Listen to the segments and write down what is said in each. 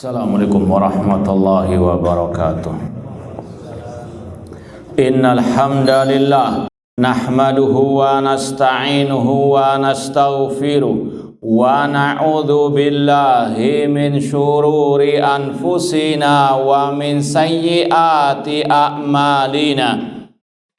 Assalamualaikum warahmatullahi wabarakatuh. Innal hamdalillah nahmaduhu wa nasta'inuhu wa nastaghfiruh wa na'udzu billahi min syururi anfusina wa min sayyiati a'malina.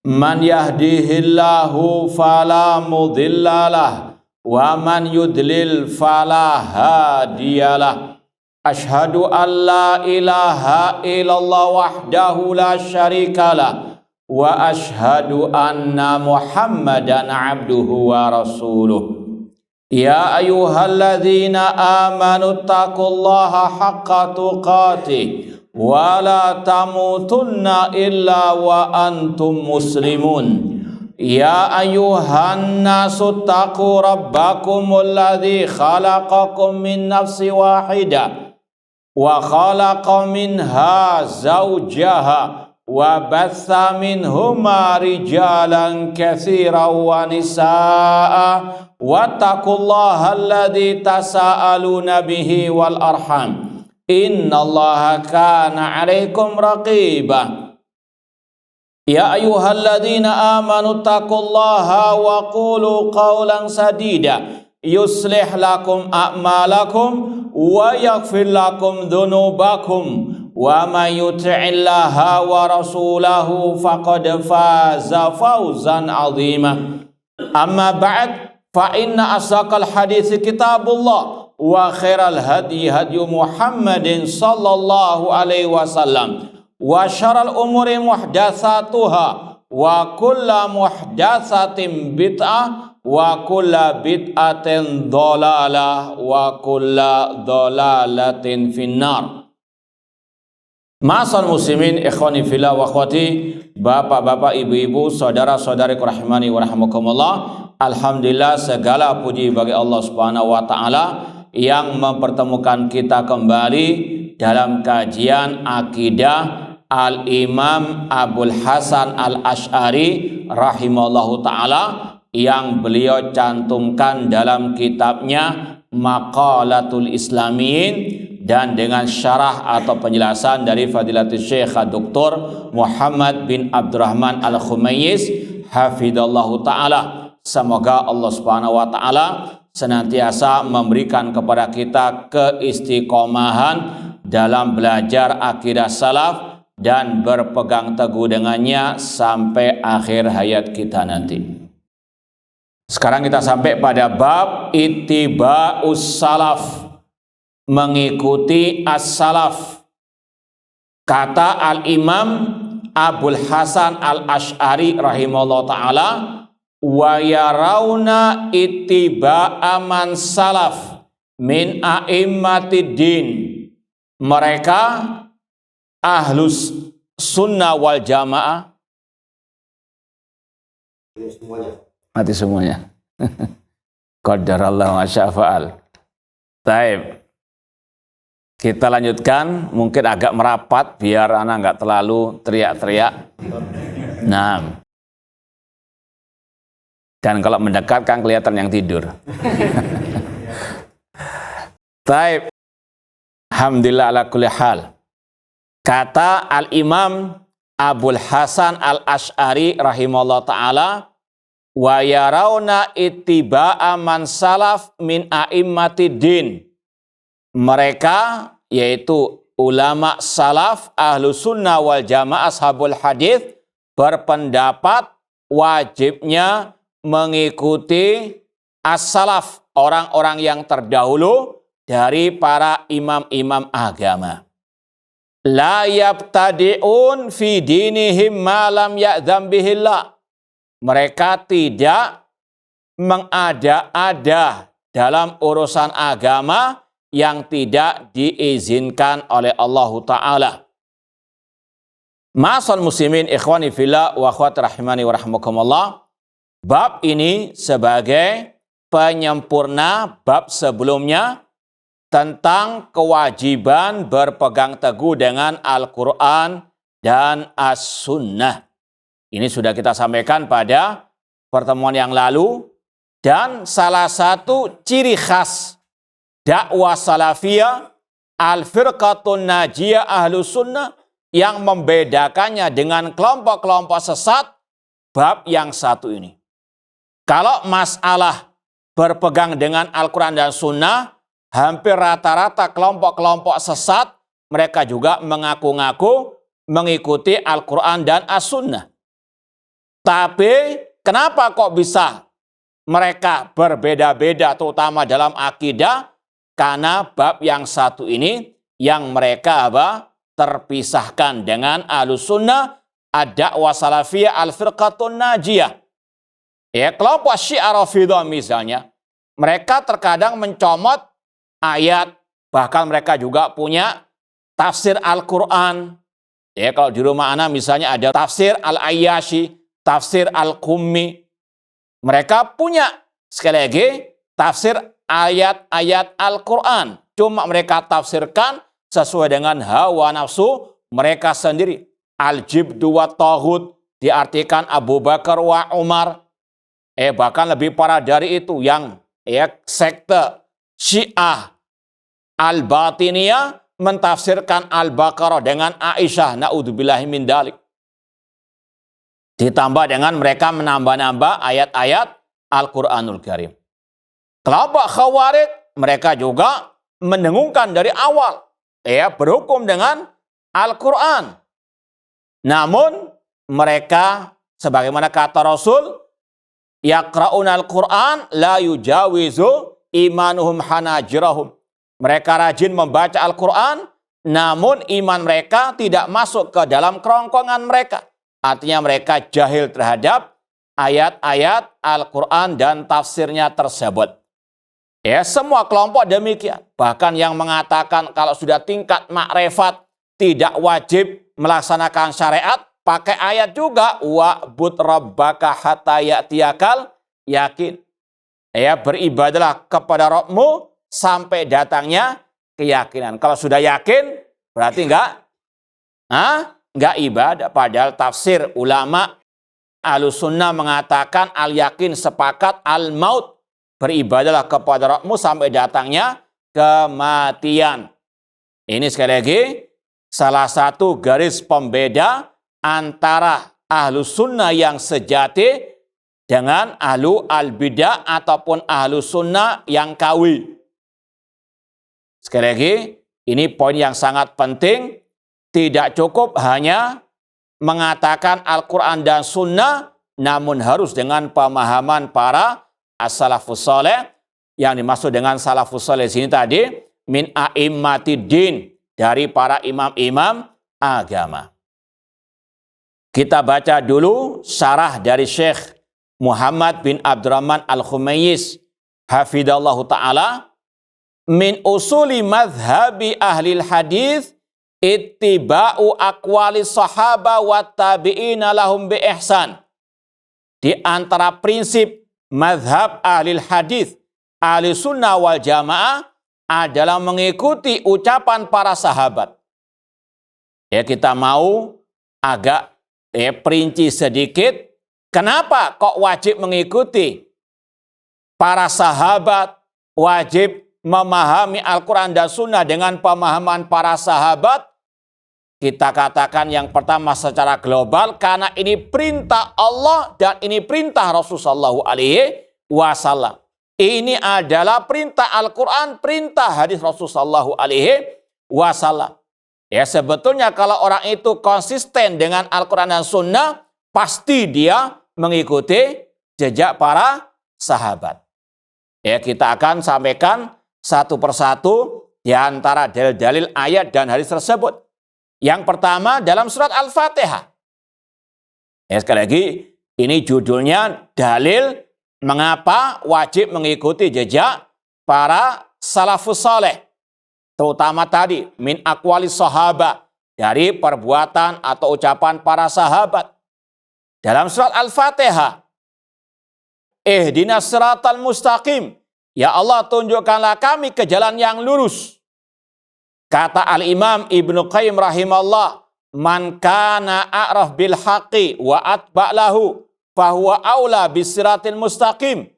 Man yahdihillahu fala mudhillalah wa man yudlil fala hadiyalah. Ashhadu an la ilaha illallah wahdahu la syarikalah wa ashhadu anna Muhammadan abduhu wa rasuluh. Ya ayyuhalladzina amanu taqullaha haqqa tuqatih wa la tamutunna illa wa antum muslimun. Ya ayyuhan nasu taqu rabbakumul ladzi khalaqakum min nafsin wahidah wa khalaqa minha zawjaha wa batha minhuma rijalan katsiran wa nisaa wattaqullaha alladzi tasaaluna bihi wal arham innallaha kana 'alaikum raqiba. Ya ayyuhalladzina amanu taqullaha wa qulu qawlan sadida yuslih lakum a'malakum wa yaghfir lakum dhunubakum wa may yuti'illaha wa rasulahu faqad faza fawzan 'azima. Amma ba'd, fa inna asdaqal hadits kitabullah wa khairal hadi hadyu Muhammadin sallallahu alaihi wasallam wa syarrul umuri muhdatsatuha wa kullu muhdatsatin bid'ah wa kullu bid'atin dhalalah wa kullu dhalalatin finnar. Ma'asal muslimin ikhwani fillah wa akhwati, bapak-bapak, ibu-ibu, saudara-saudariku rahimani wa rahimakumullah. Alhamdulillah, segala puji bagi Allah Subhanahu wa taala yang mempertemukan kita kembali dalam kajian akidah Al-Imam Abul Hasan Al-Ash'ari rahimahullahu ta'ala yang beliau cantumkan dalam kitabnya Maqalatul Islamiyin dan dengan syarah atau penjelasan dari Fadilatul Syekh Dr. Muhammad bin Abdurrahman Al-Khumayyiz hafidhallahu ta'ala. Semoga Allah Subhanahu wa ta'ala senantiasa memberikan kepada kita keistiqomahan dalam belajar akidah salaf dan berpegang teguh dengannya sampai akhir hayat kita nanti. Sekarang kita sampai pada bab ittiba'us salaf, mengikuti as-salaf. Kata Al-Imam Abul Hasan Al-Ash'ari rahimahullah ta'ala, wa yarawna ittiba'a man salaf min a'immatid din. Mereka ahlus sunnah wal jamaah mati semuanya. Qadarallahu ma syaa fa'al. Baik. Kita lanjutkan, mungkin agak merapat biar anak enggak terlalu teriak-teriak. Nah. Dan kalau mendekat kan kelihatan yang tidur. Baik. Alhamdulillah ala kulli hal. Kata Al-Imam Abul Hasan Al-Ash'ari rahimahullah ta'ala, wa yarawna ittiba'a man salaf min a'immatid din. Mereka, yaitu ulama salaf, ahlu sunnah wal jamaah, ashabul hadith, berpendapat wajibnya mengikuti as-salaf, orang-orang yang terdahulu dari para imam-imam agama. La yabtadi'un fi dinihim ma lam ya'dzam bihillah. Mereka tidak mengada-ada dalam urusan agama yang tidak diizinkan oleh Allah Ta'ala. Ma'asal muslimin ikhwani fillah wa akhwati rahimani wa rahimakumullah. Bab ini sebagai penyempurna bab sebelumnya tentang kewajiban berpegang teguh dengan Al-Quran dan As-Sunnah. Ini sudah kita sampaikan pada pertemuan yang lalu. Dan salah satu ciri khas dakwah salafiyah al-firqatun najiyah ahlus sunnah, yang membedakannya dengan kelompok-kelompok sesat, bab yang satu ini. Kalau masalah berpegang dengan Al-Quran dan Sunnah, hampir rata-rata kelompok-kelompok sesat, mereka juga mengaku-ngaku mengikuti Al-Quran dan As-Sunnah. Tapi kenapa kok bisa mereka berbeda-beda, terutama dalam akidah? Karena bab yang satu ini yang mereka terpisahkan dengan Ahlus Sunnah, ad-da'wah salafiyah, al-firqatun najiyah. Ya, kelompok Syiah Rafidhah misalnya, mereka terkadang mencomot ayat, bahkan mereka juga punya tafsir Al-Quran. Ya, kalau di rumah anak misalnya ada tafsir Al-Ayyashi, tafsir Al-Qummi. Mereka punya, sekali lagi, tafsir ayat-ayat Al-Quran. Cuma mereka tafsirkan sesuai dengan hawa nafsu mereka sendiri. Al-Jibdu wa Taghut diartikan Abu Bakar wa Umar. Bahkan lebih parah dari itu, yang sekte Syiah Al-Batiniyah mentafsirkan Al-Baqarah dengan Aisyah, na'udzubillahi min dalik. Ditambah dengan mereka menambah-nambah ayat-ayat Al-Quranul Karim. Kelompok Khawarij, mereka juga mendengungkan dari awal, berhukum dengan Al-Quran. Namun mereka, sebagaimana kata Rasul, yaqra'una al-Quran la yujawizu imanuhum hanajirahum. Mereka rajin membaca Al-Quran, namun iman mereka tidak masuk ke dalam kerongkongan mereka. Artinya mereka jahil terhadap ayat-ayat Al-Quran dan tafsirnya tersebut. Semua kelompok demikian. Bahkan yang mengatakan kalau sudah tingkat makrifat tidak wajib melaksanakan syariat, pakai ayat juga, wa'bud rabbaka hatta ya'tiyakal yakin. Beribadalah kepada Rabbmu sampai datangnya keyakinan. Kalau sudah yakin, berarti enggak ibadah. Padahal tafsir ulama Ahlus Sunnah mengatakan al-yakin sepakat al-maut. Beribadalah kepada Rabbmu sampai datangnya kematian. Ini sekali lagi salah satu garis pembeda antara Ahlus Sunnah yang sejati dengan ahlu al-bidah ataupun Ahlus Sunnah yang kawi. Sekali lagi, ini poin yang sangat penting. Tidak cukup hanya mengatakan Al-Quran dan Sunnah, namun harus dengan pemahaman para as-salafus saleh. Yang dimaksud dengan salafus saleh sini tadi, min a'immatid din, dari para imam-imam agama. Kita baca dulu syarah dari Syekh Muhammad bin Abdurrahman Al-Khumayyis, hafidallahu ta'ala. Min usuli madhabi ahlil hadis ittiba'u aqwali sahaba wa tabi'ina lahum bi ihsan. Di antara prinsip madhab ahlil hadis, ahli sunnah wal jamaah, adalah mengikuti ucapan para sahabat. Kita mau agak perinci sedikit. Kenapa kok wajib mengikuti para sahabat, wajib memahami Al-Quran dan Sunnah dengan pemahaman para sahabat? Kita katakan yang pertama secara global, karena ini perintah Allah dan ini perintah Rasulullah SAW. Ini adalah perintah Al-Quran, perintah hadis Rasulullah SAW. Sebetulnya kalau orang itu konsisten dengan Al-Quran dan Sunnah, pasti dia mengikuti jejak para sahabat. Kita akan sampaikan satu persatu di antara dalil-dalil ayat dan hadis tersebut. Yang pertama dalam surat Al-Fatihah. Sekali lagi, ini judulnya dalil mengapa wajib mengikuti jejak para salafus saleh. Terutama tadi, min aqwali sahabat, dari perbuatan atau ucapan para sahabat. Dalam surat Al-Fatihah, ihdinas siratal mustaqim. Ya Allah, tunjukkanlah kami ke jalan yang lurus. Kata Al-Imam Ibnu Qayyim rahimahullah, man kana a'raf bil haqqi wa atba'lahu fahuwa aula bisiratil mustaqim.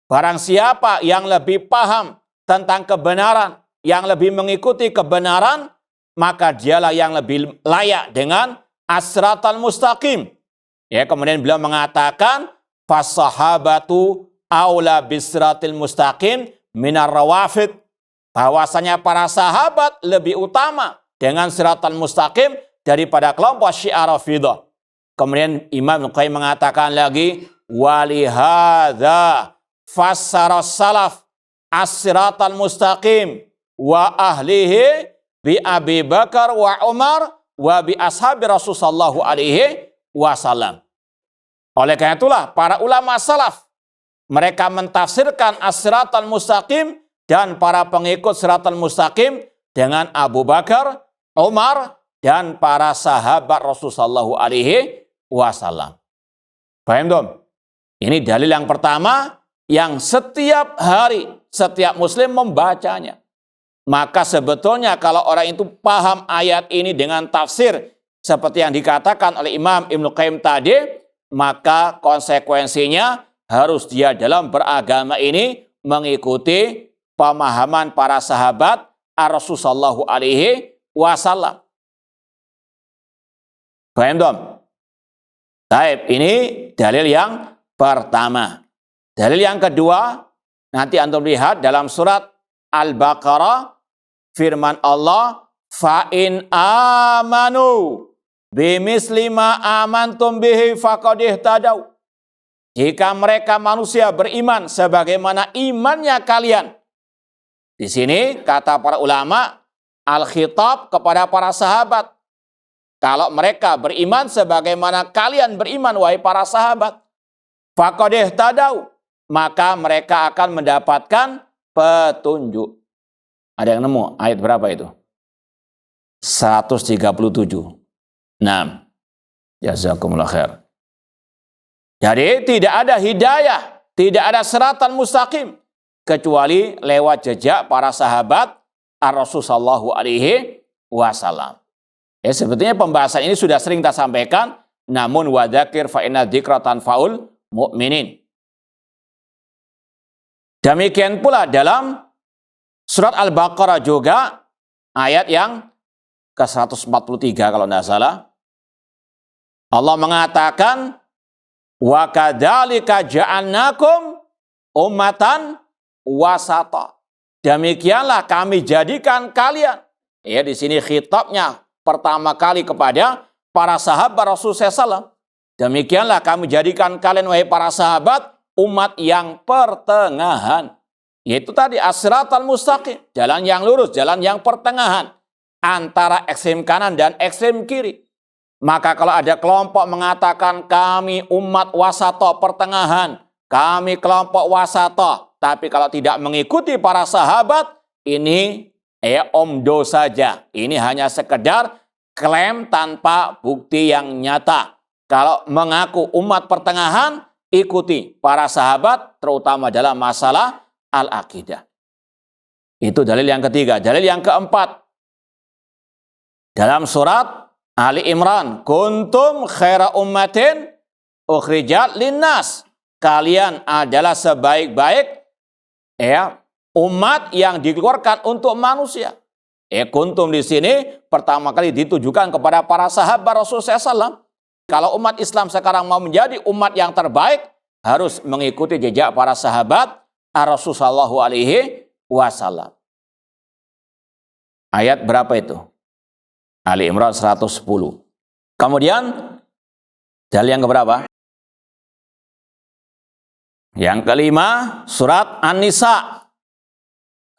Barang siapa yang lebih paham tentang kebenaran yang lebih mengikuti kebenaran, maka dialah yang lebih layak dengan as-siratal mustaqim. Ya, kemudian beliau mengatakan fasahabatu aula bisratil mustaqim minar rawafid, bahwasanya para sahabat lebih utama dengan siratal mustaqim daripada kelompok Syiah Rafidah. Kemudian Imam Al-Qayyim mengatakan lagi walihadza fassara salaf as-siratal mustaqim wa ahlihi bi Abi Bakar wa Umar wa bi ashabi Rasulullah sallallahu alaihi wasallam. Oleh karena itulah para ulama salaf mereka mentafsirkan as-siratal mustaqim dan para pengikut siratal mustaqim dengan Abu Bakar, Umar dan para sahabat Rasulullah sallallahu alaihi wasallam. Paham dong? Ini dalil yang pertama yang setiap hari setiap muslim membacanya. Maka sebetulnya kalau orang itu paham ayat ini dengan tafsir seperti yang dikatakan oleh Imam Ibnu Qayyim tadi, maka konsekuensinya harus dia dalam beragama ini mengikuti pemahaman para sahabat Rasulullah sallallahu alaihi wasallam. Paham dong? Baik, ini dalil yang pertama. Dalil yang kedua, nanti antum lihat dalam surat Al-Baqarah, firman Allah, fa'in amanu bimisli ma amantum bihi faqad ihtadaw. Jika mereka manusia beriman sebagaimana imannya kalian. Di sini kata para ulama, al-khitab kepada para sahabat. Kalau mereka beriman sebagaimana kalian beriman, wahai para sahabat, faqad ihtadaw, maka mereka akan mendapatkan petunjuk. Ada yang nemu ayat berapa itu? 137. Nah, jazakumullah khair. Jadi tidak ada hidayah, tidak ada siratan mustaqim kecuali lewat jejak para sahabat Rasul sallallahu alaihi wasallam. Ya, sebetulnya pembahasan ini sudah sering kita sampaikan, namun wadzakir fa inna dzikra tanfaul mu'minin. Demikian pula dalam surat Al-Baqarah juga ayat yang ke-143 kalau tidak salah. Allah mengatakan wa kadzalika ja'alnakum ummatan wasata. Demikianlah kami jadikan kalian. Ya, di sini khitabnya pertama kali kepada para sahabat Rasulullah SAW. Demikianlah kami jadikan kalian, wahai para sahabat, umat yang pertengahan. Yaitu tadi as-siratal mustaqim, jalan yang lurus, jalan yang pertengahan antara ekstrem kanan dan ekstrem kiri. Maka kalau ada kelompok mengatakan kami umat wasato pertengahan, kami kelompok wasato, tapi kalau tidak mengikuti para sahabat, ini omdo saja. Ini hanya sekedar klaim tanpa bukti yang nyata. Kalau mengaku umat pertengahan, ikuti para sahabat, terutama dalam masalah al-aqidah. Itu dalil yang ketiga. Dalil yang keempat, dalam surat Ali Imran, kuntum khaira ummatin ukhrijat linnas. Kalian adalah sebaik-baik umat yang dikeluarkan untuk manusia. Kuntum di sini pertama kali ditujukan kepada para sahabat Rasulullah SAW. Kalau umat Islam sekarang mau menjadi umat yang terbaik, harus mengikuti jejak para sahabat Rasulullah SAW. Ayat berapa itu? Ali Imran 110. Kemudian dalil yang keberapa? Yang kelima, surat An-Nisa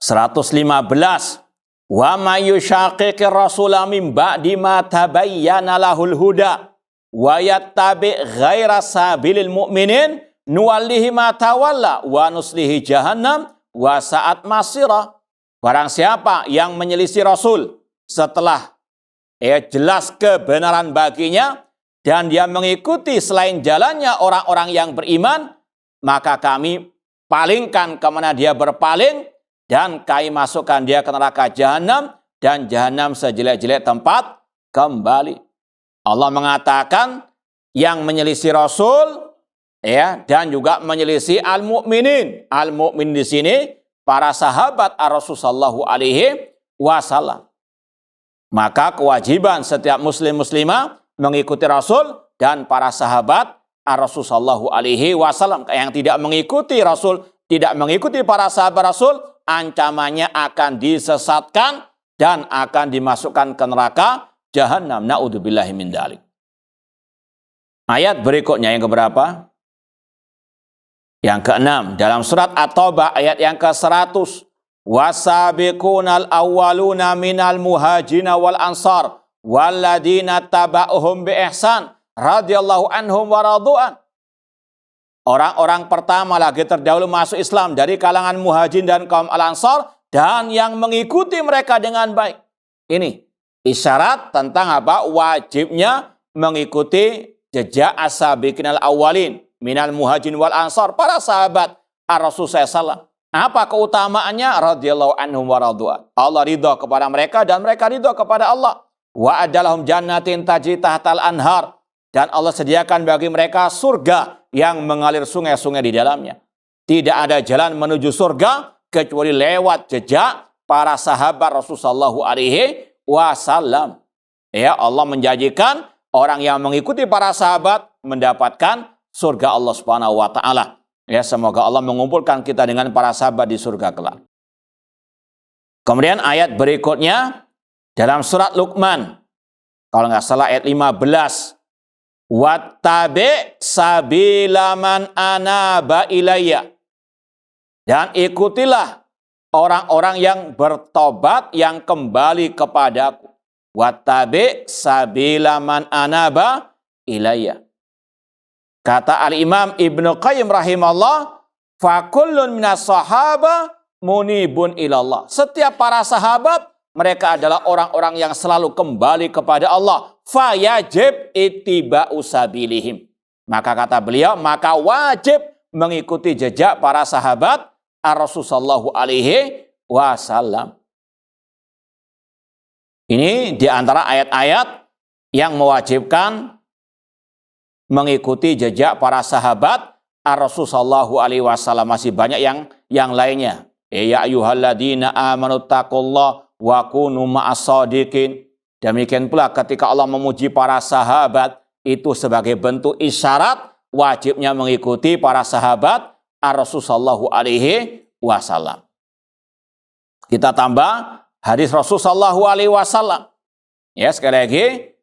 115. Wa may yushaqiqir rasula min ba'di ma tabayyana lahul huda wa yattabi' ghaira sabilil mu'minin nuwallihi ma tawalla wa nuslihi jahannam wa sa'at masira. Barang siapa yang menyelisih Rasul setelah jelas kebenaran baginya dan dia mengikuti selain jalannya orang-orang yang beriman, maka kami palingkan kemana dia berpaling dan kami masukkan dia ke neraka jahanam, dan jahanam sejelek-jelek tempat kembali. Allah mengatakan yang menyelisih Rasul dan juga menyelisih al-mu'minin. Al-mu'min di sini para sahabat Rasulullah alaihi wasallam. Maka kewajiban setiap muslim muslimah mengikuti Rasul dan para sahabat Rasulullah alaihi wasallam. Yang tidak mengikuti Rasul, tidak mengikuti para sahabat Rasul, ancamannya akan disesatkan dan akan dimasukkan ke neraka Jahannam. Na'udzubillahi min dzalik. Ayat berikutnya yang keberapa? Yang ke-6 dalam surat At-Taubah ayat yang ke-100. Wasabiqunal awwaluna minal muhajirin wal ansar walladzina taba'uhum bi ihsan radhiyallahu anhum wa radu'an. Orang-orang pertama lagi terdahulu masuk Islam dari kalangan muhajirin dan kaum al-ansar dan yang mengikuti mereka dengan baik. Ini isyarat tentang apa? Wajibnya mengikuti jejak as-sabiqinal awwalin minal muhajirin wal ansar, para sahabat Rasulullah SAW. Apa keutamaannya? Radhiyallahu anhum wa radu'an. Allah ridha kepada mereka dan mereka ridha kepada Allah. Wa adalahum jannatin tajri tahtal anhar. Dan Allah sediakan bagi mereka surga yang mengalir sungai-sungai di dalamnya. Tidak ada jalan menuju surga kecuali lewat jejak para sahabat Rasulullah alaihi wasallam. Ya, Allah menjanjikan orang yang mengikuti para sahabat mendapatkan surga Allah Subhanahu wa taala. Ya, semoga Allah mengumpulkan kita dengan para sahabat di surga kelak. Kemudian ayat berikutnya dalam surat Luqman, kalau nggak salah ayat 15. Wattabi sabila man anaba ilayya. Dan ikutilah orang-orang yang bertobat, yang kembali kepadaku. Wattabi sabila man anaba ilayya. Kata Al-Imam Ibnu Qayyim rahimahullah, fakullun minas sahaba munibun ilallah. Setiap para sahabat, mereka adalah orang-orang yang selalu kembali kepada Allah. Fayajib ittiba'u sabilihim. Maka kata beliau, maka wajib mengikuti jejak para sahabat Rasulullah alaihi wasallam. Ini di antara ayat-ayat yang mewajibkan mengikuti jejak para sahabat Rasulullah alaihi wasallam. Masih banyak yang lainnya. Ya ayyuhalladzina amanu taqullaha wa kunu ma'as shadiqin. Demikian pula ketika Allah memuji para sahabat, itu sebagai bentuk isyarat wajibnya mengikuti para sahabat Rasulullah alaihi wasallam. Kita tambah hadis Rasulullah alaihi wasallam. Ya, sekali lagi,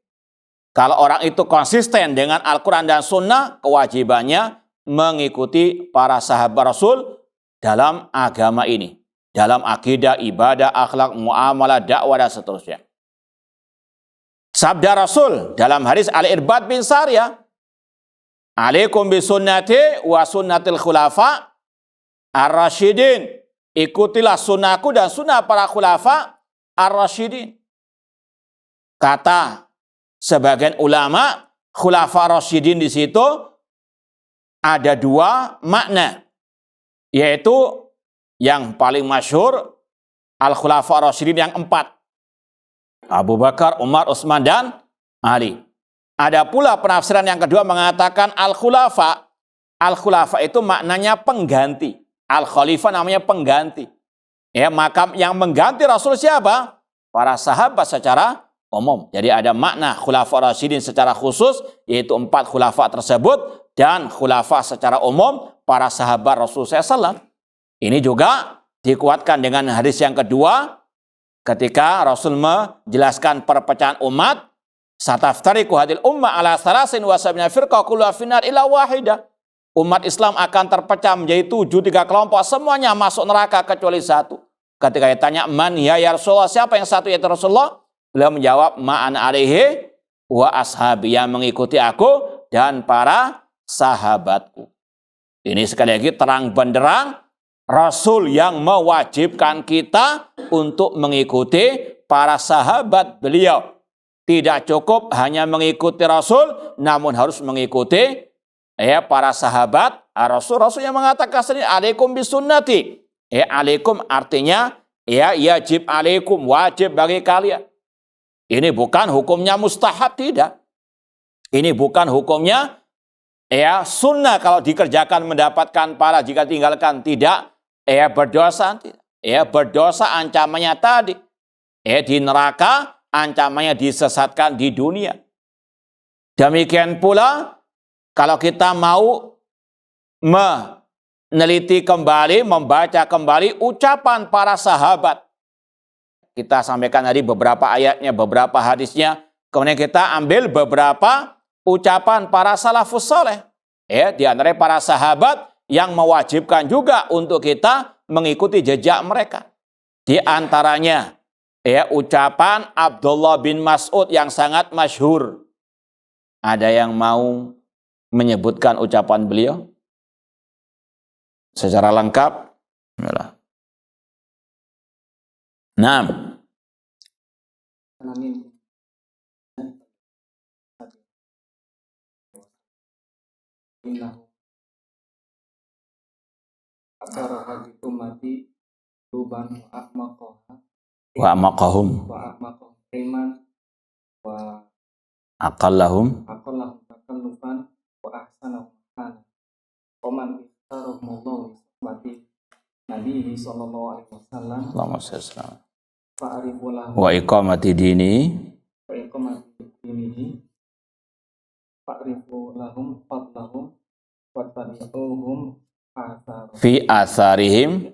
kalau orang itu konsisten dengan Al-Quran dan Sunnah, kewajibannya mengikuti para sahabat Rasul dalam agama ini. Dalam akidah, ibadah, akhlak, muamalah, dakwah, dan seterusnya. Sabda Rasul dalam hadis Al-Irbad bin Sariyah, alaikum bisunnati wa sunnatil khulafa ar-rasyidin. Ikutilah sunnahku dan sunnah para khulafa ar-rasyidin. Kata sebagian ulama, khulafa rasyidin di situ ada dua makna, yaitu yang paling masyhur al-khulafa rasyidin yang 4. Abu Bakar, Umar, Utsman, dan Ali. Ada pula penafsiran yang kedua mengatakan al-khulafa. Al-khulafa itu maknanya pengganti. Al-khalifah namanya pengganti. Ya, maka yang mengganti Rasul siapa? Para sahabat secara umum. Jadi ada makna khulafa rasyidin secara khusus, yaitu 4 khulafa tersebut, dan khulafa secara umum para sahabat Rasulullah SAW. Ini juga dikuatkan dengan hadis yang kedua, ketika Rasul menjelaskan perpecahan umat, sataftariqu hadil ummah ala salasin wa sab'ina firqah kulluha finnar illa wahidah. Umat Islam akan terpecah menjadi 3 kelompok, semuanya masuk neraka kecuali 1. Ketika ditanya, man ya Rasulullah, siapa yang satu yaitu Rasulullah? Beliau menjawab, ma'an alaihi wa ashabi, yang mengikuti aku dan para sahabatku. Ini sekali lagi terang benderang Rasul yang mewajibkan kita untuk mengikuti para sahabat beliau. Tidak cukup hanya mengikuti Rasul, namun harus mengikuti para sahabat Rasul. Rasul yang mengatakan sendiri, alaikum bisunnati. Alaikum artinya yajib alaikum, wajib bagi kalian. Ini bukan hukumnya mustahab, tidak. Ini bukan hukumnya sunnah kalau dikerjakan mendapatkan pahala, jika tinggalkan tidak. berdosa. Berdosa ancamannya tadi. Di neraka ancamannya disesatkan di dunia. Demikian pula kalau kita mau meneliti kembali, membaca kembali ucapan para sahabat. Kita sampaikan tadi beberapa ayatnya, beberapa hadisnya. Kemudian kita ambil beberapa ucapan para salafus saleh. Di antara para sahabat yang mewajibkan juga untuk kita mengikuti jejak mereka. Di antaranya ucapan Abdullah bin Mas'ud yang sangat masyhur. Ada yang mau menyebutkan ucapan beliau secara lengkap? Naam. Wa aqallahum wa iqamati dini fi atharihim.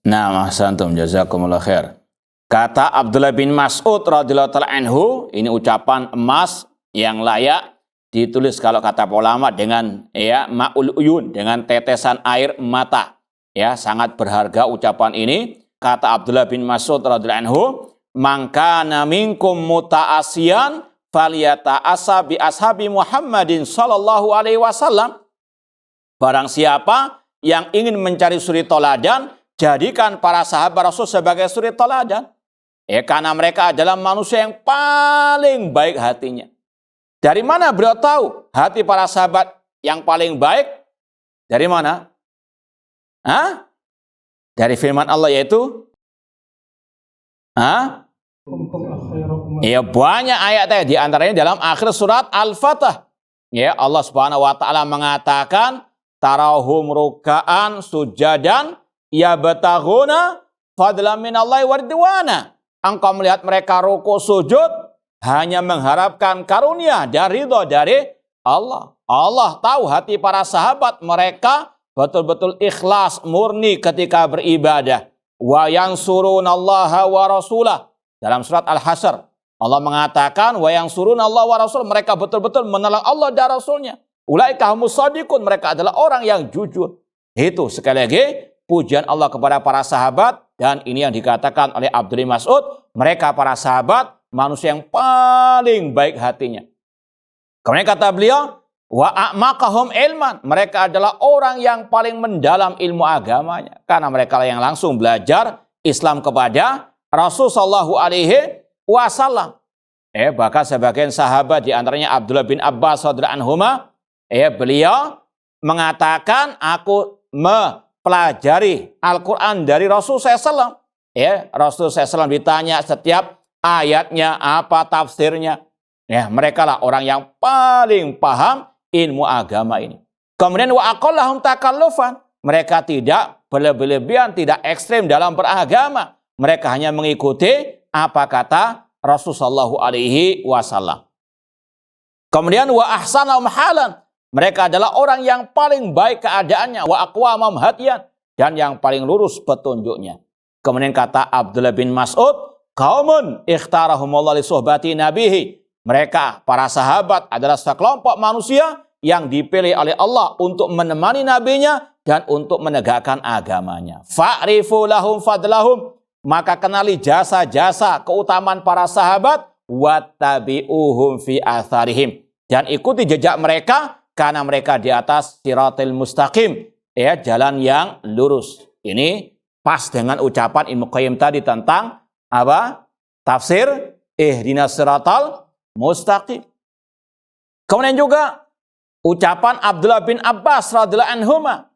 Nah, ahsantum, jazakumullah khair. Kata Abdullah bin Mas'ud radhiyallahu ta'ala anhu, ini ucapan emas yang layak ditulis kalau kata ulama dengan ma'ul uyun, dengan tetesan air mata. Sangat berharga ucapan ini. Kata Abdullah bin Mas'ud radhiyallahu anhu, "Man kana minkum muta'assiyan falyata'assa bi ashabi Muhammadin sallallahu alaihi wasallam." Barang siapa yang ingin mencari suri toladan, jadikan para sahabat Rasul sebagai suri toladan. Karena mereka adalah manusia yang paling baik hatinya. Dari mana beliau tahu hati para sahabat yang paling baik? Dari mana? Dari firman Allah yaitu? Banyak ayatnya. Di antaranya dalam akhir surat Al-Fatah. Allah Subhanahu wa taala mengatakan, tarahum ruka'an sujadan yabtaghuna fadlan minallahi wa ridwana. Engkau melihat mereka ruku sujud hanya mengharapkan karunia dan ridho dari Allah. Allah tahu hati para sahabat, mereka betul-betul ikhlas, murni ketika beribadah. Wa yansurunallaha wa rasulah. Dalam surat Al-Hasyr Allah mengatakan wa yansurunallaha wa rasul, mereka betul-betul menolong Allah dan Rasulnya. Ulaika humus shadiqun, mereka adalah orang yang jujur. Itu sekali lagi pujian Allah kepada para sahabat, dan ini yang dikatakan oleh Abdullah Mas'ud, mereka para sahabat manusia yang paling baik hatinya. Kemudian kata beliau, wa a'maqahum ilman, mereka adalah orang yang paling mendalam ilmu agamanya, karena mereka yang langsung belajar Islam kepada Rasul sallallahu alaihi wasallam. Bahkan sebagian sahabat, di antaranya Abdullah bin Abbas radhiyallahu anhuma, beliau mengatakan, aku mempelajari Al-Quran dari Rasul SAW. Rasul SAW ditanya setiap ayatnya apa tafsirnya. Mereka lah orang yang paling paham ilmu agama ini. Kemudian wa aqallahum takallufan, mereka tidak berlebihan, tidak ekstrim dalam beragama. Mereka hanya mengikuti apa kata Rasulullah SAW. Kemudian wa ahsanahum halan, mereka adalah orang yang paling baik keadaannya, wa aqwamahum hadiyan, dan yang paling lurus petunjuknya. Kemudian kata Abdullah bin Mas'ud, qaumun ikhtarahumullah li suhbati nabihi, mereka para sahabat adalah sekelompok manusia yang dipilih oleh Allah untuk menemani nabinya dan untuk menegakkan agamanya. Fa'rifu lahum fadlahum, maka kenali jasa-jasa keutamaan para sahabat, wattabi'uhum fi atharihim, dan ikuti jejak mereka karena mereka di atas siratil mustaqim, jalan yang lurus. Ini pas dengan ucapan Ibnu Qayyim tadi tentang apa? Tafsir ihdinas siratal mustaqim. Kemudian juga ucapan Abdullah bin Abbas radhiyallahu anhuma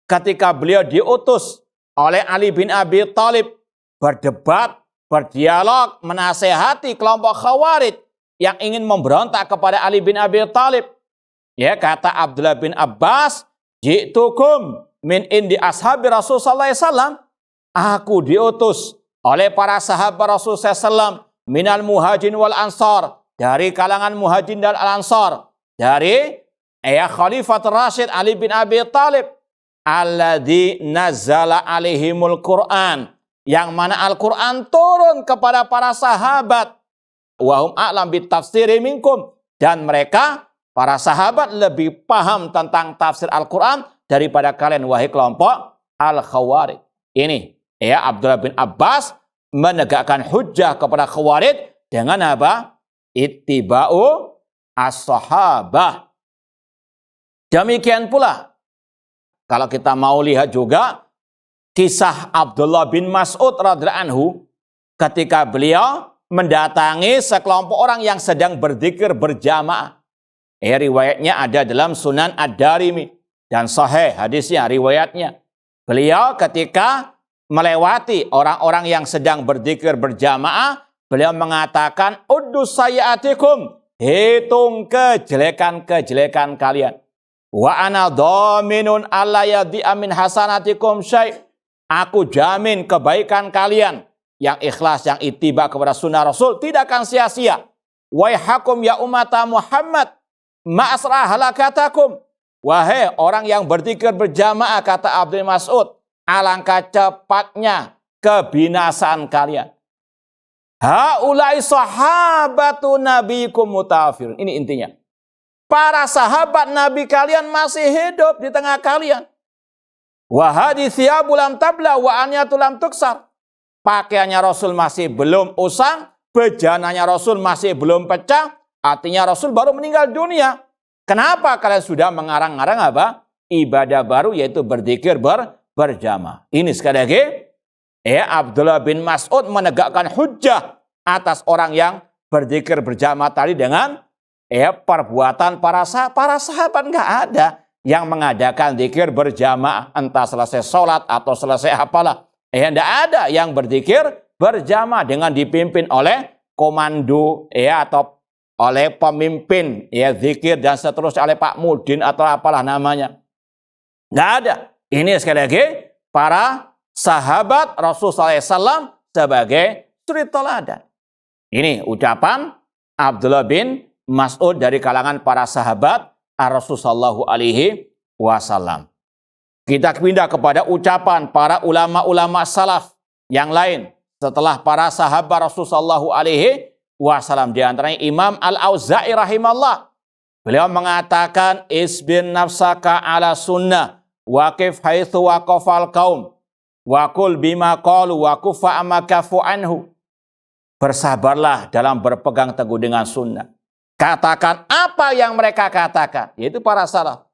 ketika beliau diutus oleh Ali bin Abi Thalib berdebat, berdialog, menasehati kelompok Khawarij yang ingin memberontak kepada Ali bin Abi Thalib. Kata Abdullah bin Abbas, ji'tukum min indi ashabi Rasul sallallahu alaihi wasallam. Aku diutus oleh para sahabat Rasul sallallahu alaihi wasallam minal muhajirin wal ansar, dari kalangan muhajirin dan al-ansar, dari Khalifatul Rasyid Ali bin Abi Thalib, alladzi nazzala alaihimul Qur'an, yang mana Al-Qur'an turun kepada para sahabat, wahum a'lam bitafsiri minkum, dan mereka para sahabat lebih paham tentang tafsir Al-Qur'an daripada kalian wahai kelompok Al-Khawarij. Ini Abdullah bin Abbas menegakkan hujjah kepada Khawarij dengan apa? Ittiba'u as-sahabah. Demikian pula kalau kita mau lihat juga kisah Abdullah bin Mas'ud radhiyallahu anhu ketika beliau mendatangi sekelompok orang yang sedang berzikir berjamaah. Riwayatnya ada dalam Sunan Ad-Darimi dan sahih hadisnya riwayatnya. Beliau ketika melewati orang-orang yang sedang berzikir berjamaah, beliau mengatakan, "Uddus sayyi'atikum," hitung kejelekan-kejelekan kalian. "Wa ana dhaminun alla yadhi'a min hasanatikum syai'." Aku jamin kebaikan kalian yang ikhlas, yang ittiba kepada sunnah Rasul tidak akan sia-sia. "Waihakum ya ummata Muhammad, ma'asra halakatakum." Wahai orang yang berzikir berjamaah, kata Abdul Mas'ud, alangkah cepatnya kebinasaan kalian. Haulai sahabatu nabikum mutafirun. Ini intinya. Para sahabat Nabi kalian masih hidup di tengah kalian. Wa hadithiyabu lam tabla wa anyatu lam tuksar. Pakaiannya Rasul masih belum usang, bejananya Rasul masih belum pecah, artinya Rasul baru meninggal dunia. Kenapa kalian sudah mengarang-arang apa? Ibadah baru, yaitu berzikir berjamaah. Ini sekali lagi, Abdullah bin Mas'ud menegakkan hujjah atas orang yang berzikir berjamaah tadi dengan perbuatan para sahabat. Nggak ada yang mengadakan zikir berjamaah, entah selesai sholat atau selesai apalah. Tidak ada yang berzikir berjamaah dengan dipimpin oleh komando atau oleh pemimpin zikir dan seterusnya, oleh Pak Mudin atau apalah namanya. Nggak ada. Ini sekali lagi para sahabat Rasulullah SAW sebagai suri teladan. Ini ucapan Abdullah bin Mas'ud dari kalangan para sahabat Rasulullah SAW. Kita pindah kepada ucapan para ulama-ulama salaf yang lain setelah para sahabat Rasulullah SAW. Di antaranya Imam Al-Auza'i rahimahullah. Beliau mengatakan, "Isbir nafsaka ala sunnah, waqif haitsu waqafal qaum, wa qul bima qalu wa kufa amma kafu anhu." Bersabarlah dalam berpegang teguh dengan sunnah. Katakan apa yang mereka katakan, yaitu para salaf.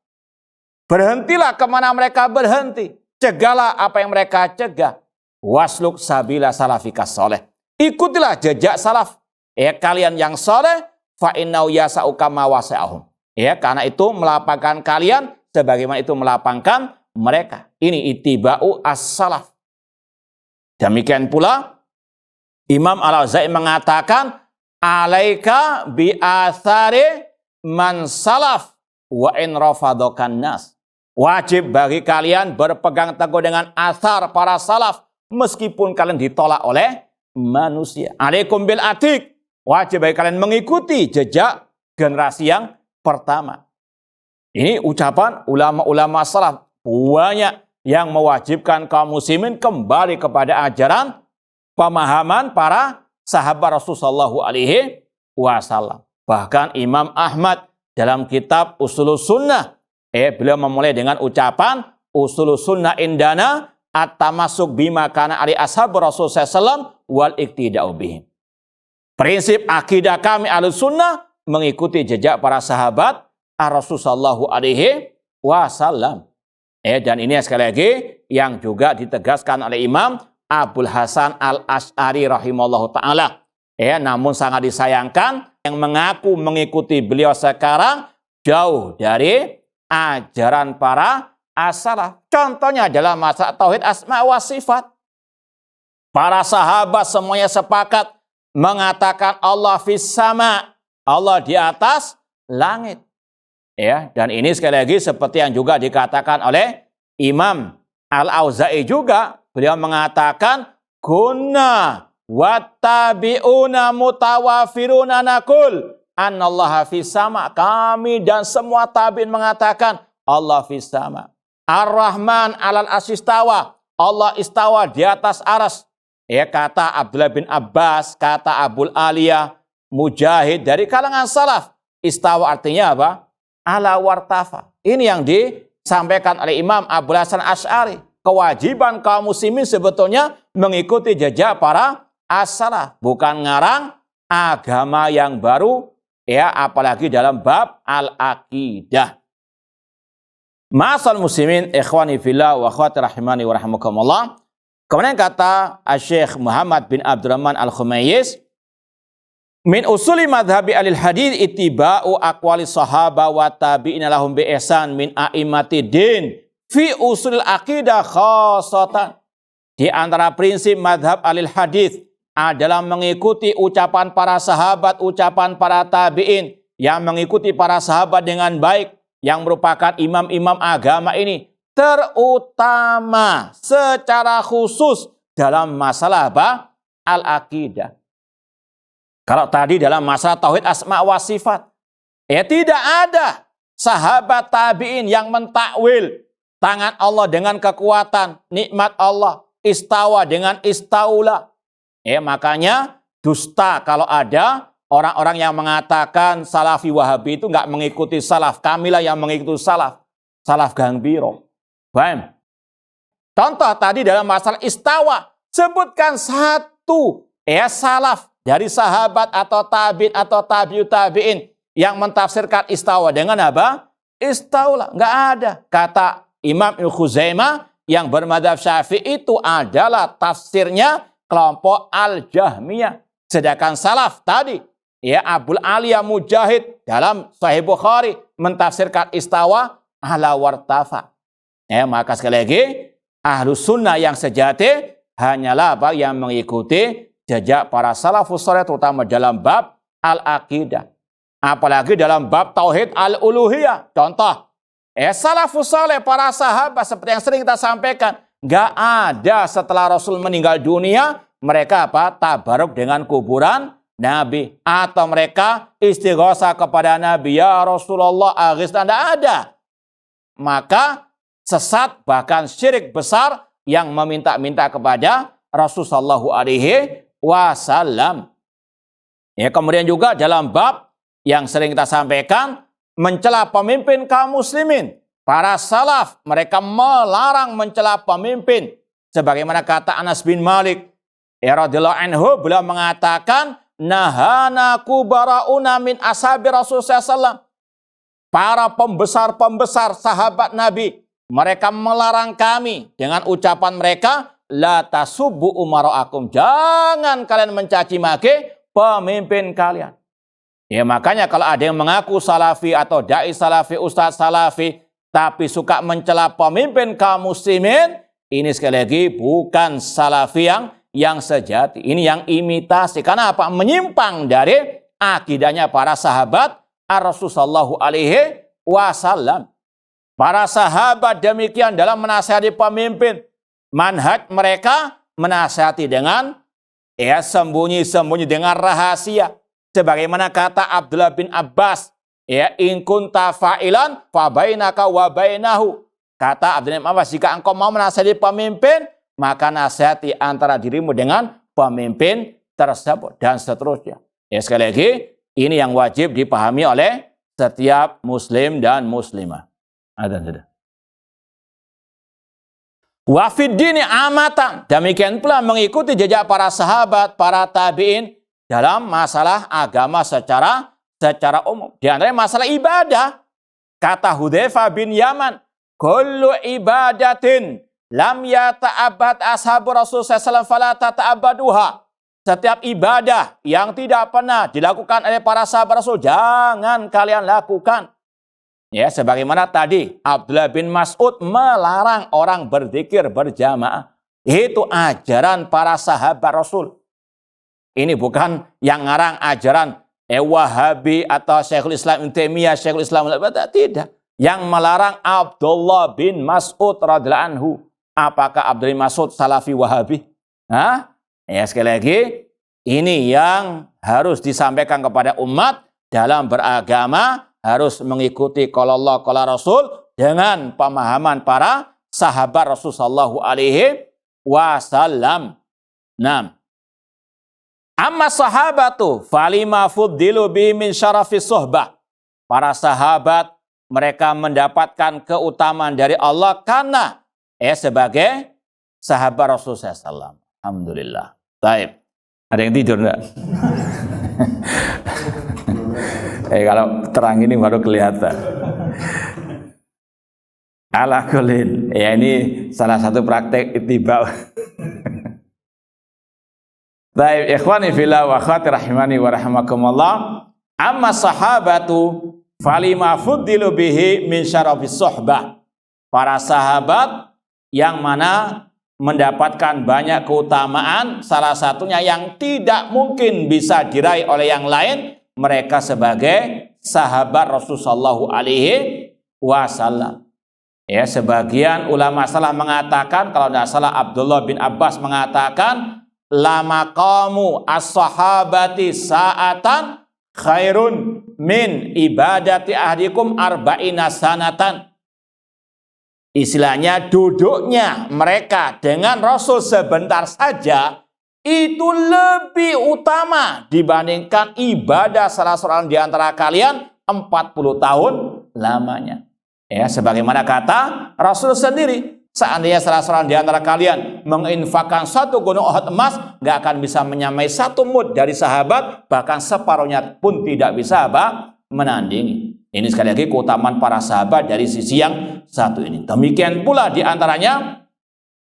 Berhentilah kemana mereka berhenti. Cegahlah apa yang mereka cegah. Wasluk sabila salafika soleh. Ikutilah jejak salaf kalian yang soleh, fa innau yasa'u kama wasa'ahum. Karena itu melapangkan kalian sebagaimana itu melapangkan mereka. Ini ittiba'u as-salaf. Demikian pula Imam Al-Auza'i mengatakan, alaika bi athari man salaf wa in rafadokan nas. Wajib bagi kalian berpegang teguh dengan athar para salaf meskipun kalian ditolak oleh manusia. Alaikum bil atik. Wajib bagi kalian mengikuti jejak generasi yang pertama. Ini ucapan ulama-ulama salaf. Banyak yang mewajibkan kaum muslimin kembali kepada ajaran pemahaman para sahabat Rasulullah SAW. Bahkan Imam Ahmad dalam kitab Ushulus Sunnah, beliau memulai dengan ucapan, Ushulus Sunnah indana at-tamassuk bima kana ali ashab Rasulullah SAW wal iktida'u bihim. Prinsip akidah kami Ahlus Sunnah mengikuti jejak para sahabat Rasulullah SAW. Dan ini sekali lagi yang juga ditegaskan oleh Imam Abul Hasan Al-Asy'ari rahimahullah ta'ala. Namun sangat disayangkan yang mengaku mengikuti beliau sekarang jauh dari ajaran para as-salaf. Contohnya adalah masalah tauhid asma wa sifat. Para sahabat semuanya sepakat mengatakan Allah fis sama, Allah di atas langit. Dan ini sekali lagi seperti yang juga dikatakan oleh Imam Al-Auza'i juga, beliau mengatakan, kunna wattabi'una mutawafiruna nakul anallaha fis sama. Kami dan semua tabi'in mengatakan Allah fis sama. Ar-Rahman alal asistawa. Allah istawa di atas aras. Ya, kata Abdullah bin Abbas, kata Abul Aliyah, Mujahid dari kalangan salaf. Istawa artinya apa? Ala wartafa. Ini yang disampaikan oleh Imam Abul Hasan Asy'ari. Kewajiban kaum muslimin sebetulnya mengikuti jejak para as-salaf, bukan ngarang agama yang baru, ya, apalagi dalam bab al-aqidah. Ma'asal muslimin, ikhwani fillah wa akhwati rahimani wa rahimakumullah. Kemudian kata Syekh Muhammad bin Abdurrahman Al-Khumayyis, min usuli madhabi alil hadith ittiba'u aqwali sahaba wa tabi'ina lahum bi ihsan min a'immati din fi usul aqidah khassatan. Di antara prinsip madhab alil hadith adalah mengikuti ucapan para sahabat, ucapan para tabi'in, yang mengikuti para sahabat dengan baik, yang merupakan imam-imam agama ini, terutama secara khusus dalam masalah apa? Al-aqidah. Kalau tadi dalam masalah tauhid asma wa sifat, ya tidak ada sahabat tabi'in yang mentakwil tangan Allah dengan kekuatan, nikmat Allah, istawa dengan istaula. Ya, makanya dusta kalau ada orang-orang yang mengatakan salafi wahabi itu nggak mengikuti salaf. Kamilah yang mengikuti salaf. Salaf gangbiro. Paham? Contoh tadi dalam masalah istawa, sebutkan satu ya salaf dari sahabat atau tabi'in atau tabi'ut tabi'in yang mentafsirkan istawa dengan apa? Istaula. Nggak ada. Kata Imam Ibnu Khuzaimah yang bermadzhab Syafi'i itu adalah tafsirnya kelompok Al-Jahmiyah. Sedangkan salaf tadi, ya, Abul Aliyah Mujahid dalam Sahih Bukhari mentafsirkan istawa ala wartafa. Ya, maka sekali lagi Ahlus Sunnah yang sejati hanyalah apa? Yang mengikuti jejak para salafus saleh, terutama dalam bab al-aqidah. Apalagi dalam bab tauhid al-uluhiyah. Contoh, salafus saleh, para sahabat seperti yang sering kita sampaikan, nggak ada setelah Rasul meninggal dunia mereka apa? Tabaruk dengan kuburan Nabi, atau mereka istighosa kepada Nabi, ya Rasulullah aghithna, tidak ada. Maka sesat, bahkan syirik besar yang meminta-minta kepada Rasulullah sallallahu alaihi wasallam. Ya, kemudian juga dalam bab yang sering kita sampaikan, mencela pemimpin kaum muslimin. Para salaf mereka melarang mencela pemimpin. Sebagaimana kata Anas bin Malik radhiyallahu anhu, beliau mengatakan, nahana kubarauna min ashabi Rasulullah SAW. Para pembesar-pembesar sahabat Nabi, mereka melarang kami dengan ucapan mereka, la tasubbu umara'akum. Jangan kalian mencaci maki pemimpin kalian. Ya, makanya kalau ada yang mengaku salafi atau dai salafi, ustaz salafi, tapi suka mencela pemimpin kaum muslimin, ini sekali lagi bukan salafi yang sejati. Ini yang imitasi. Karena apa? Menyimpang dari akidahnya para sahabat Rasulullah sallallahu alaihi wasallam. Para sahabat demikian dalam menasihati pemimpin. Manhaj mereka menasihati dengan sembunyi-sembunyi, dengan rahasia. Sebagaimana kata Abdullah bin Abbas, in kunta fa'ilan fa bainaka wa bainahu. Kata Abdullah bin Abbas, jika engkau mau menasihati pemimpin, maka nasihati antara dirimu dengan pemimpin tersebut, dan seterusnya. Ya, sekali lagi, ini yang wajib dipahami oleh setiap muslim dan muslimah. Ada sudah. Wa fid dini amatan. Demikian pula mengikuti jejak para sahabat, para tabi'in dalam masalah agama secara umum. Di antaranya masalah ibadah. Kata Hudzaifah bin Yaman, kullu ibadatin lam yata'abbad ashabu Rasulullah SAW fala tata'abbaduha. Setiap ibadah yang tidak pernah dilakukan oleh para sahabat Rasul, jangan kalian lakukan. Ya, sebagaimana tadi Abdullah bin Mas'ud melarang orang berzikir berjamaah. Itu ajaran para sahabat Rasul. Ini bukan yang ngarang ajaran Wahabi atau Syekhul Islam Ibnu Taimiyah, Syekhul Islam, tidak. yang melarang Abdullah bin Mas'ud radhiyallahu anhu. Apakah Abdullah bin Mas'ud salafi wahabi? Hah? Ya, sekali lagi, ini yang harus disampaikan kepada umat dalam beragama, harus mengikuti qala Allah qala Rasul dengan pemahaman para sahabat Rasul sallallahu alaihi wasallam. Nah, amma sahabatu falima fuddilu bi min syarafis suhbah. Para sahabat mereka mendapatkan keutamaan dari Allah karena sebagai sahabat Rasul sallallahu. Alhamdulillah. Baik. Ada yang tidur enggak? Kalau terang ini baru kelihatan. Ala kulin. Ya, ini salah satu praktek ittiba. Baik, ikhwani fillah wa akhwati rahimani wa rahimakumullah. Amma sahabatu falima fuddilu bihi min syarafis suhbah. Para sahabat yang mana mendapatkan banyak keutamaan, salah satunya yang tidak mungkin bisa diraih oleh yang lain, mereka sebagai sahabat Rasulullah sallallahu alaihi wasallam. Ya, sebagian ulama salah mengatakan, kalau tidak salah Abdullah bin Abbas mengatakan, lama qamu as-sahabati sa'atan khairun min ibadati ahdikum arba'ina sanatan. Istilahnya duduknya mereka dengan Rasul sebentar saja itu lebih utama dibandingkan ibadah salah seorang di antara kalian 40 tahun lamanya. Ya, sebagaimana kata Rasul sendiri, seandainya salah seorang di antara kalian menginfakkan 1 gunung Uhud emas, nggak akan bisa menyamai 1 mud dari sahabat, bahkan separuhnya pun tidak bisa menandingi. Ini sekali lagi keutamaan para sahabat dari sisi yang satu ini. Demikian pula di antaranya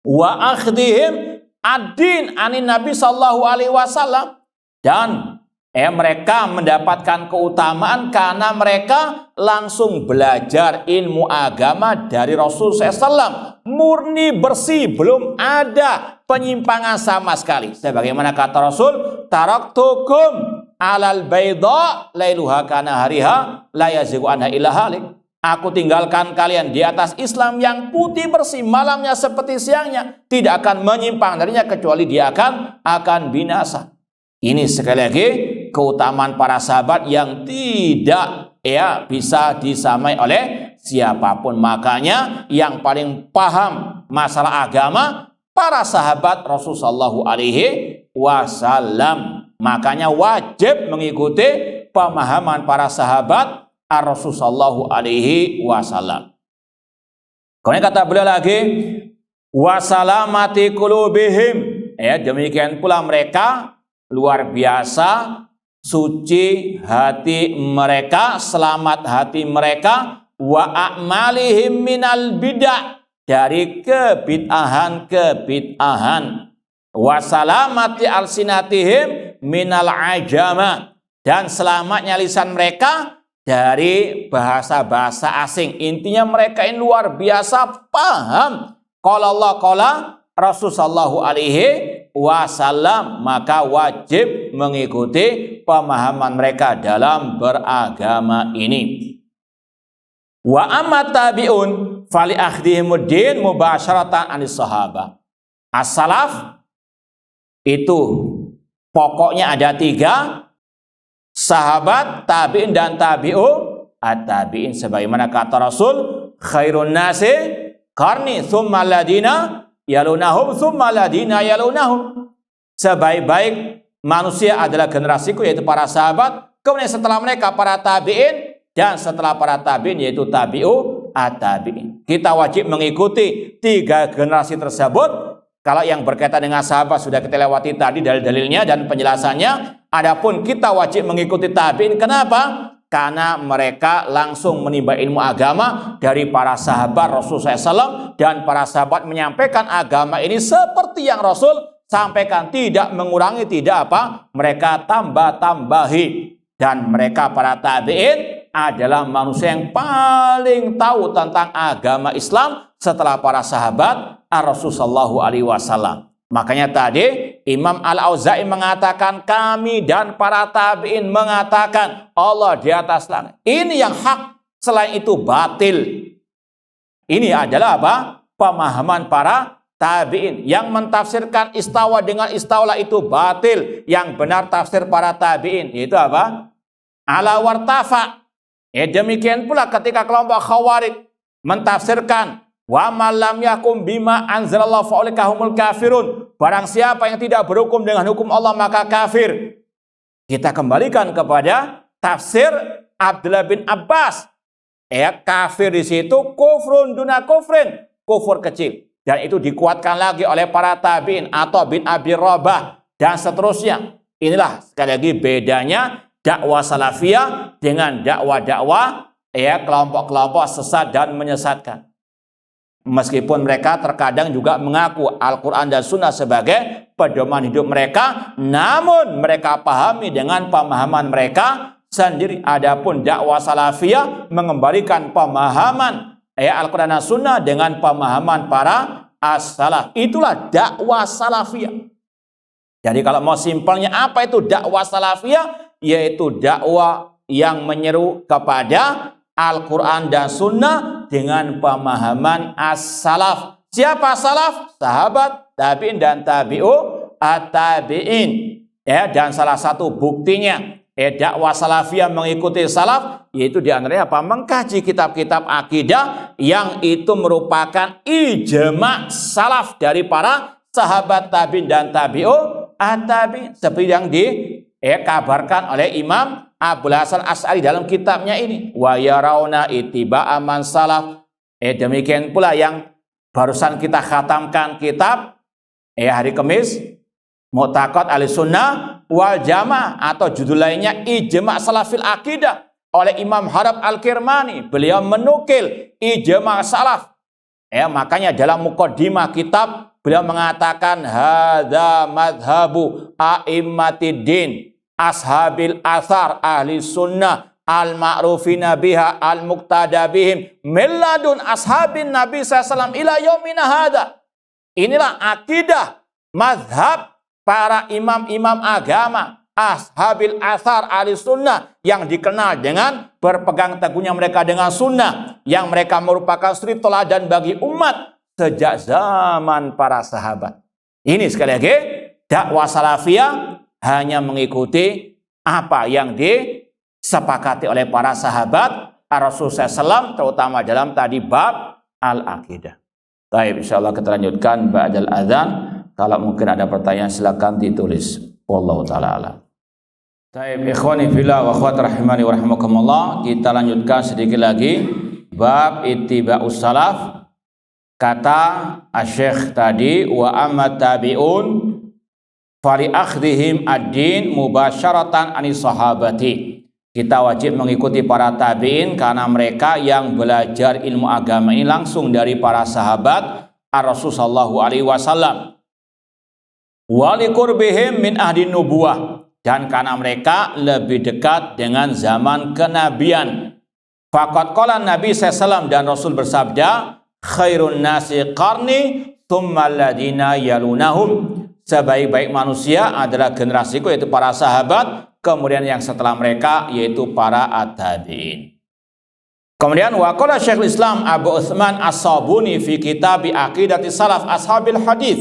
wa akhdihim ad-din anin Nabi sallallahu alaihi wasallam, dan mereka mendapatkan keutamaan karena mereka langsung belajar ilmu agama dari Rasul SAW, murni bersih, belum ada penyimpangan sama sekali. Sebagaimana kata Rasul, taraktukum alal bayda lailuha kana hariha la yazighu anha illa halik. Aku tinggalkan kalian di atas Islam yang putih bersih, malamnya seperti siangnya, tidak akan menyimpang darinya kecuali dia akan binasa. Ini sekali lagi keutamaan para sahabat yang tidak bisa disamai oleh siapapun. Makanya yang paling paham masalah agama para sahabat Rasulullah sallallahu alaihi wasallam. Makanya wajib mengikuti pemahaman para sahabat Rasul sallallahu alaihi wasallam. Kemudian kata beliau lagi, wasalamati qulubihim. Demikian pula mereka luar biasa suci hati mereka, selamat hati mereka, wa a'malihim minal bid'ah, dari kebid'ahan, wa salamati alsinatihim minal ajama, dan selamatnya lisan mereka dari bahasa-bahasa asing. Intinya mereka ini luar biasa paham qala Allah qala Rasul sallallahu alaihi wasallam, maka wajib mengikuti pemahaman mereka dalam beragama ini. Wa amma tabi'un fali akhdihimud-din mubasyaratan anis sahabah. As-salaf itu pokoknya ada 3, sahabat, tabi'in, dan tabi'u at-tabi'in. Sebagaimana kata Rasul, khairun nasi qarni thumma alladina yalunahum thumma alladina yalunahum. Sebaik-baik manusia adalah generasiku, yaitu para sahabat, kemudian setelah mereka para tabi'in, dan setelah para tabi'in yaitu tabi'u at-tabi'in. Kita wajib mengikuti 3 generasi tersebut. Kalau yang berkaitan dengan sahabat sudah kita lewati tadi dalil-dalilnya dan penjelasannya. Adapun kita wajib mengikuti tabi'in. Kenapa? Karena mereka langsung menimba ilmu agama dari para sahabat Rasulullah SAW, dan para sahabat menyampaikan agama ini seperti yang Rasul sampaikan, tidak mengurangi, tidak mereka tambah-tambahi. Dan mereka para tabi'in adalah manusia yang paling tahu tentang agama Islam setelah para sahabat Rasulullah SAW. Makanya tadi Imam Al-Auza'i mengatakan, kami dan para tabi'in mengatakan Allah di atas langit. Ini yang hak. selain itu batil. Ini adalah apa? Pemahaman para tabi'in. Yang mentafsirkan istawa dengan istaula itu batil. Yang benar tafsir para tabi'in. Yaitu apa? Ala wartafa. Demikian pula ketika kelompok Khawarij mentafsirkan wa malam yakum bima anzalallahu fa'ulika humul kafirun. Barang siapa yang tidak berhukum dengan hukum Allah maka kafir. Kita kembalikan kepada tafsir Abdullah bin Abbas. Kafir di situ kufrun duna kufrin, kufur kecil. Dan itu dikuatkan lagi oleh para tabi'in atau bin Abi Rabah dan seterusnya. Inilah sekali lagi bedanya dakwah salafiyah dengan dakwah-dakwah kelompok-kelompok sesat dan menyesatkan. Meskipun mereka terkadang juga mengaku Al-Quran dan Sunnah sebagai pedoman hidup mereka, namun mereka pahami dengan pemahaman mereka sendiri. Adapun dakwah salafiyah mengembalikan pemahaman Al-Quran dan Sunnah dengan pemahaman para as-salaf. Itulah dakwah salafiyah. Jadi kalau mau simpelnya apa itu dakwah salafiyah? Yaitu dakwah yang menyeru kepada Al-Quran dan Sunnah dengan pemahaman as-salaf. Siapa salaf? Sahabat, tabi'in dan tabi'in. Dan salah satu buktinya dakwah salafiyah mengikuti salaf, yaitu diantaranya apa? Mengkaji kitab-kitab akidah yang itu merupakan ijma' salaf dari para sahabat tabi'in dan tabi'in, seperti yang dikabarkan oleh Imam Abul Hasan Asy'ari dalam kitabnya ini. Wa yarawna ittiba'a man salaf. Demikian pula yang barusan kita khatamkan kitab hari Kamis, Mu'taqad Ahlussunnah wal Jamaah, atau judul lainnya Ijma' Salafil Aqidah oleh Imam Harab Al-Kirmani. Beliau menukil ijma' salaf. Makanya dalam muqaddimah kitab beliau mengatakan hadza madhabu a'immatid-din ashabil athar ahli sunnah al-ma'rufina biha al-muqtada bihim milladun ashabin nabi sallallahu ila yaumina hadza. Inilah akidah mazhab para imam-imam agama ashabil athar ahli sunnah yang dikenal dengan berpegang teguhnya mereka dengan sunnah, yang mereka merupakan suri teladan bagi umat sejak zaman para sahabat. Ini sekali lagi dakwah salafiyah hanya mengikuti apa yang disepakati oleh para sahabat Rasulullah SAW, terutama dalam tadi bab al-aqidah. Baik, insyaallah kita lanjutkan ba'dal adzan. Kalau mungkin ada pertanyaan silakan ditulis. Wallahu taala alam. Baik, ikhwani fillah wa akhwat rahimani wa rahimakumullah, kita lanjutkan sedikit lagi bab ittiba'us salaf. Kata Asy-Syaikh tadi wa amma tabi'un fali akhdhihim ad-din mubasyaratan anis sahabati. Kita wajib mengikuti para tabi'in karena mereka yang belajar ilmu agama ini langsung dari para sahabat Rasul sallallahu alaihi wasallam. Wa liqurbihim min ahdi nubuwah, dan karena mereka lebih dekat dengan zaman kenabian. Faqad qala Nabi sallallahu dan Rasul bersabda, khairun nasi qarni tsumma alladziina yalunahum. Sebaik-baik manusia adalah generasiku, yaitu para sahabat, kemudian yang setelah mereka yaitu para at-tabi'in. Kemudian waqala Syekhul Islam Abu Utsman As-Sabuni fi kitab Aqidati Salaf Ashabil Hadis.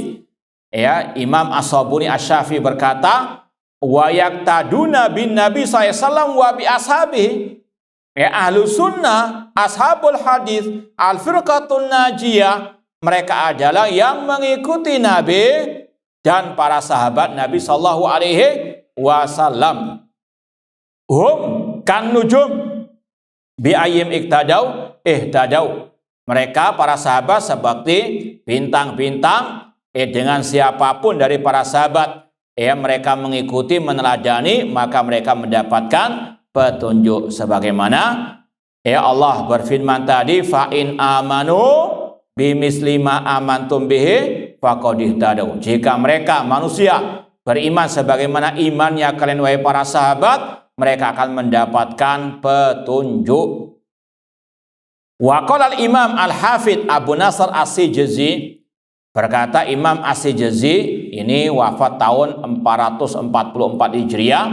Imam As-Sabuni Asy-Syafi'i berkata, wa yaqtaduna bin Nabi sallallahu wa bi ashabihi. Ahlus sunnah, ashabul hadis, al-firqatun najiyah, mereka adalah yang mengikuti Nabi dan para sahabat Nabi sallallahu alaihi wasallam. Hum kan nujum bi ayyim iktadau ihtadau. Mereka para sahabat seperti bintang-bintang, dengan siapapun dari para sahabat mereka mengikuti, meneladani, maka mereka mendapatkan petunjuk. Sebagaimana Allah berfirman tadi, fa in amanu bimisli ma amantum bihi faqad ihtadaw. Jika mereka manusia beriman sebagaimana imannya kalian wahai para sahabat, mereka akan mendapatkan petunjuk. Wa qala al-Imam Al-Hafidz Abu Nasr As-Sijazi, berkata Imam As-Sijazi ini wafat tahun 444 Hijriah,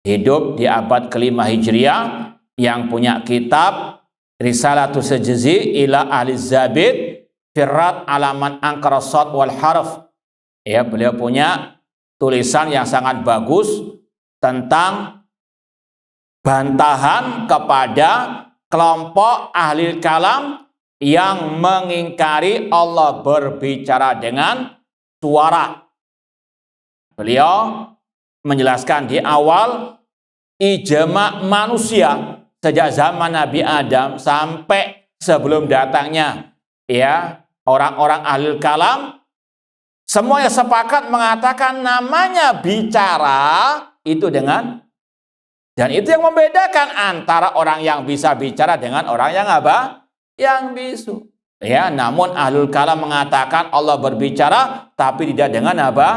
hidup di abad ke-5 Hijriah, yang punya kitab Risalatu Sajzi ila ahli Zabid firrat alaman angkara shad wal harf. Ya, beliau punya tulisan yang sangat bagus tentang bantahan kepada kelompok ahli kalam yang mengingkari Allah berbicara dengan suara. Beliau menjelaskan di awal ijma manusia sejak zaman Nabi Adam sampai sebelum datangnya ya orang-orang ahli kalam, semuanya sepakat mengatakan namanya bicara itu dengan, dan itu yang membedakan antara orang yang bisa bicara dengan orang yang apa? Yang bisu. Ya, namun ahlul kalam mengatakan Allah berbicara tapi tidak dengan apa?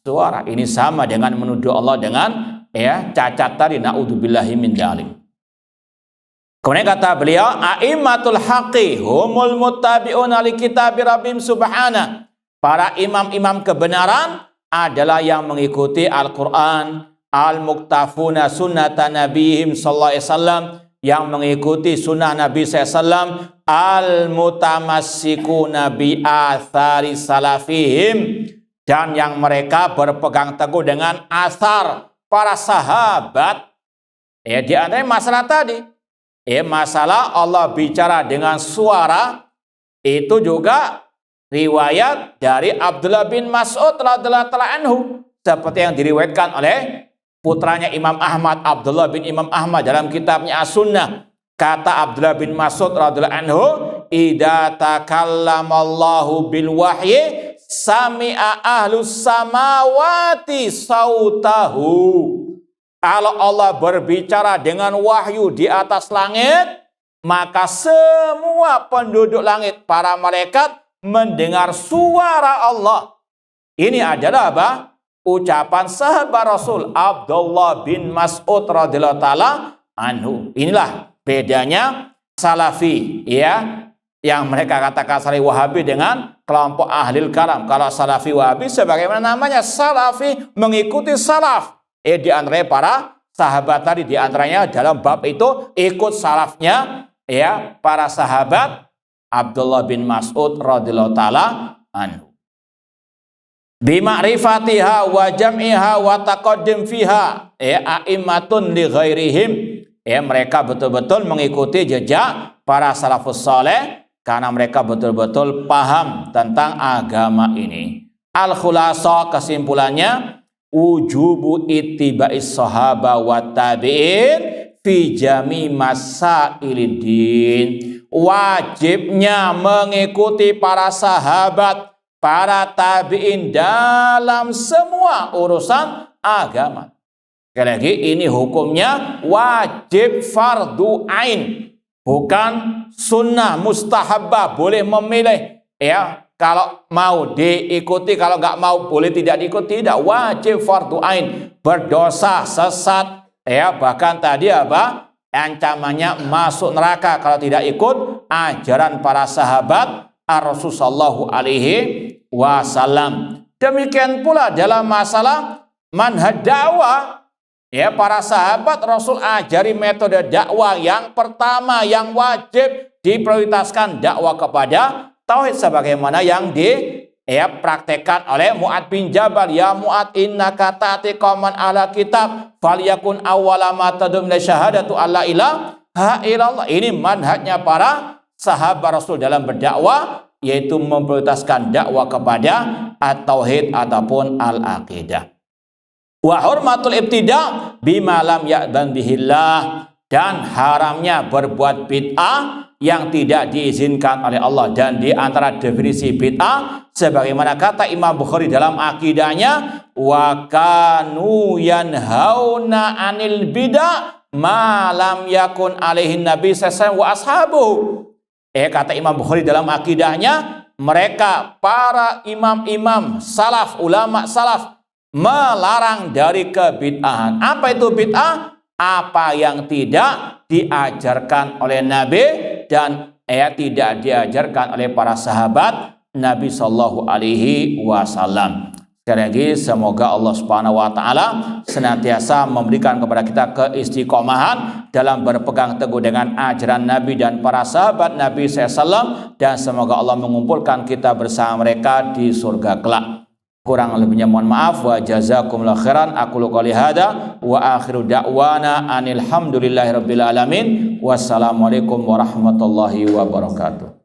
Suara. Ini sama dengan menuduh Allah dengan ya cacat tadi, naudzubillahi min dzalik. Kemudian kata beliau, a'immatul haqqi humul muttabi'una li kitabi rabbim subhana. Para imam-imam kebenaran adalah yang mengikuti Al-Qur'an, al-muktafuna sunnata nabihim sallallahu alaihi wasallam, yang mengikuti sunnah Nabi SAW, al-mutamassikuna bi athari salafihim, dan yang mereka berpegang teguh dengan asar para sahabat. Ya, di antara masalah tadi, masalah Allah bicara dengan suara, itu juga riwayat dari Abdullah bin Mas'ud radhiyallahu anhu, seperti yang diriwayatkan oleh putranya Imam Ahmad, Abdullah bin Imam Ahmad dalam kitabnya As-Sunnah. Kata Abdullah bin Mas'ud radhiyallahu anhu, idza takallamallahu bil wahyi sami'a ahlus samawati sautahu. Kalau Allah berbicara dengan wahyu di atas langit, maka semua penduduk langit, para malaikat, mendengar suara Allah. Ini adalah apa? Ucapan sahabat Rasul Abdullah bin Mas'ud radhiyallahu taala anhu. Inilah bedanya Salafi, ya, yang mereka katakan Salafi Wahabi dengan kelompok ahlil kalam. Kalau Salafi Wahabi sebagaimana namanya, Salafi mengikuti salaf. Di antaranya para sahabat tadi, di antaranya dalam bab itu ikut salafnya ya para sahabat Abdullah bin Mas'ud radhiyallahu taala anhu. Bi ma'rifatiha wa jam'iha wa taqaddim fiha a'immatun li ghairihim. Mereka betul-betul mengikuti jejak para salafus saleh karena mereka betul-betul paham tentang agama ini. Al-khulasa, kesimpulannya, wujubu ittiba'is sahaba wa tabi'in fi jami masailid. Wajibnya mengikuti para sahabat, para tabi'in dalam semua urusan agama. Sekali lagi, ini hukumnya wajib fardu ain, bukan sunnah mustahabbah, boleh memilih ya. Kalau mau diikuti, kalau nggak mau boleh tidak diikuti. Tidak, wajib fardu ain, berdosa, sesat, ya, bahkan tadi apa? Ancamannya masuk neraka kalau tidak ikut ajaran para sahabat Rasulullah sallallahu alaihi wasallam. Demikian pula dalam masalah manhaj dakwah, ya, para sahabat Rasul ajari metode dakwah. Yang pertama yang wajib diprioritaskan dakwah kepada tauhid, sebagaimana yang praktekkan oleh Mu'ad bin Jabal. Ya Mu'ad, innaka ta'ti qauman ahla kitab falyakun awwala ma tadum la syahadatu alla ilaha illallah. Ini manhajnya para sahabat Rasul dalam berdakwah, yaitu memprioritaskan dakwah kepada at-tauhid ataupun al-aqidah. Wa hurmatul ibtida' bima lam ya'dan bihillah, dan haramnya berbuat bid'ah yang tidak diizinkan oleh Allah. Dan di antara definisi bid'ah, sebagaimana kata Imam Bukhari dalam akidahnya, wa kanu yanhauna anil bid'ah ma lam yakun alaihin nabi sallallahu wa ashabuhu. Kata Imam Bukhari dalam akidahnya, mereka para imam-imam salaf, ulama salaf, melarang dari kebid'ahan. Apa itu bid'ah? Apa yang tidak diajarkan oleh Nabi dan tidak diajarkan oleh para sahabat Nabi Sallallahu Alaihi Wasallam. Sekali lagi, semoga Allah Subhanahu wa taala senantiasa memberikan kepada kita keistiqomahan dalam berpegang teguh dengan ajaran Nabi dan para sahabat Nabi SAW, dan semoga Allah mengumpulkan kita bersama mereka di surga kelak. Kurang lebihnya mohon maaf. Wa jazakumullahu khairan. Aqulu qouli hadza wa akhiru da'wana anil hamdulillahi rabbil alamin. Wassalamualaikum warahmatullahi wabarakatuh.